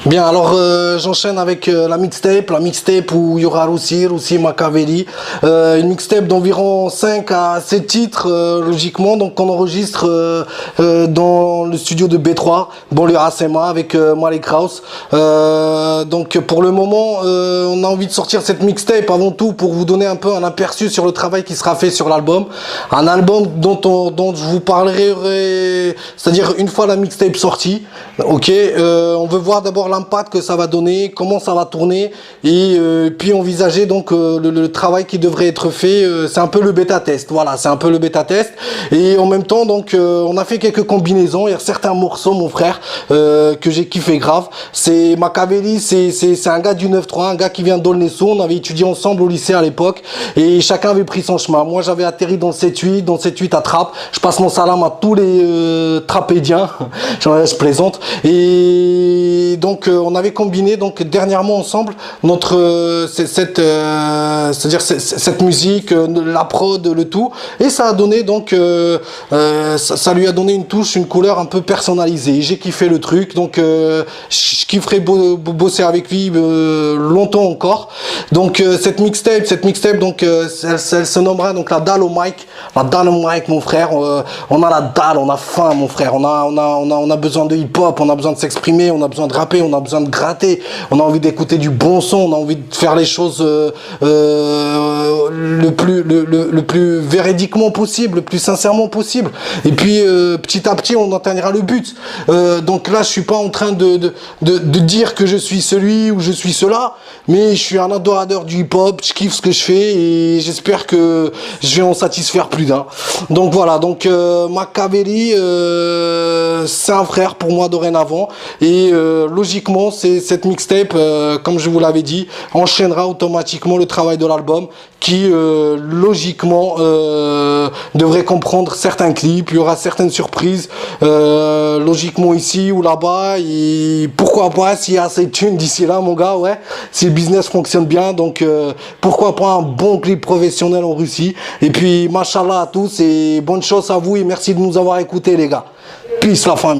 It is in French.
Bien, alors j'enchaîne avec la mixtape où il y aura Roussi Machiavelli, une mixtape d'environ 5 à 7 titres logiquement, donc qu'on enregistre dans le studio de B3, banlieue ASMA avec Malik Kraus. Donc pour le moment, on a envie de sortir cette mixtape avant tout pour vous donner un peu un aperçu sur le travail qui sera fait sur l'album. Un album dont je vous parlerai, c'est-à-dire une fois la mixtape sortie, ok, on veut voir d'abord l'impact que ça va donner, comment ça va tourner et puis envisager donc le travail qui devrait être fait. C'est un peu le bêta test, voilà, c'est un peu le bêta test. Et en même temps donc on a fait quelques combinaisons. Il y a certains morceaux, mon frère, que j'ai kiffé grave. C'est Machiavelli, c'est un gars du 9-3, un gars qui vient d'Aulnesson. On avait étudié ensemble au lycée à l'époque et chacun avait pris son chemin. Moi j'avais atterri dans le 7-8, dans le 7-8 à Trappes. Je passe mon salam à tous les trapédiens, je plaisante. Et donc on avait combiné donc dernièrement ensemble notre c'est-à-dire cette musique, la prod, le tout, et ça a donné donc ça lui a donné une touche, une couleur un peu personnalisée. J'ai kiffé le truc, donc je kifferais bosser avec lui longtemps encore. Donc cette mixtape donc elle se nommera donc la dalle au mic, mon frère. On a la dalle, on a faim, mon frère. On a besoin de hip-hop, on a besoin de s'exprimer, on a besoin de rapper, on a besoin de gratter, on a envie d'écouter du bon son, on a envie de faire les choses le plus véridiquement possible, le plus sincèrement possible. Et puis petit à petit on atteindra le but. Donc là je suis pas en train de dire que je suis celui ou je suis cela, mais je suis un adorateur du hip-hop, je kiffe ce que je fais et j'espère que je vais en satisfaire plus d'un. Donc voilà, donc Machiavelli c'est un frère pour moi dorénavant et logiquement cette mixtape, comme je vous l'avais dit, enchaînera automatiquement le travail de l'album qui logiquement devrait comprendre certains clips. Il y aura certaines surprises logiquement ici ou là-bas, et pourquoi pas, s'il y a assez de thunes d'ici là, mon gars, ouais, si le business fonctionne bien, donc pourquoi pas un bon clip professionnel en Russie. Et puis machallah à tous et bonne chance à vous et merci de nous avoir écoutés, les gars. Peace la famille.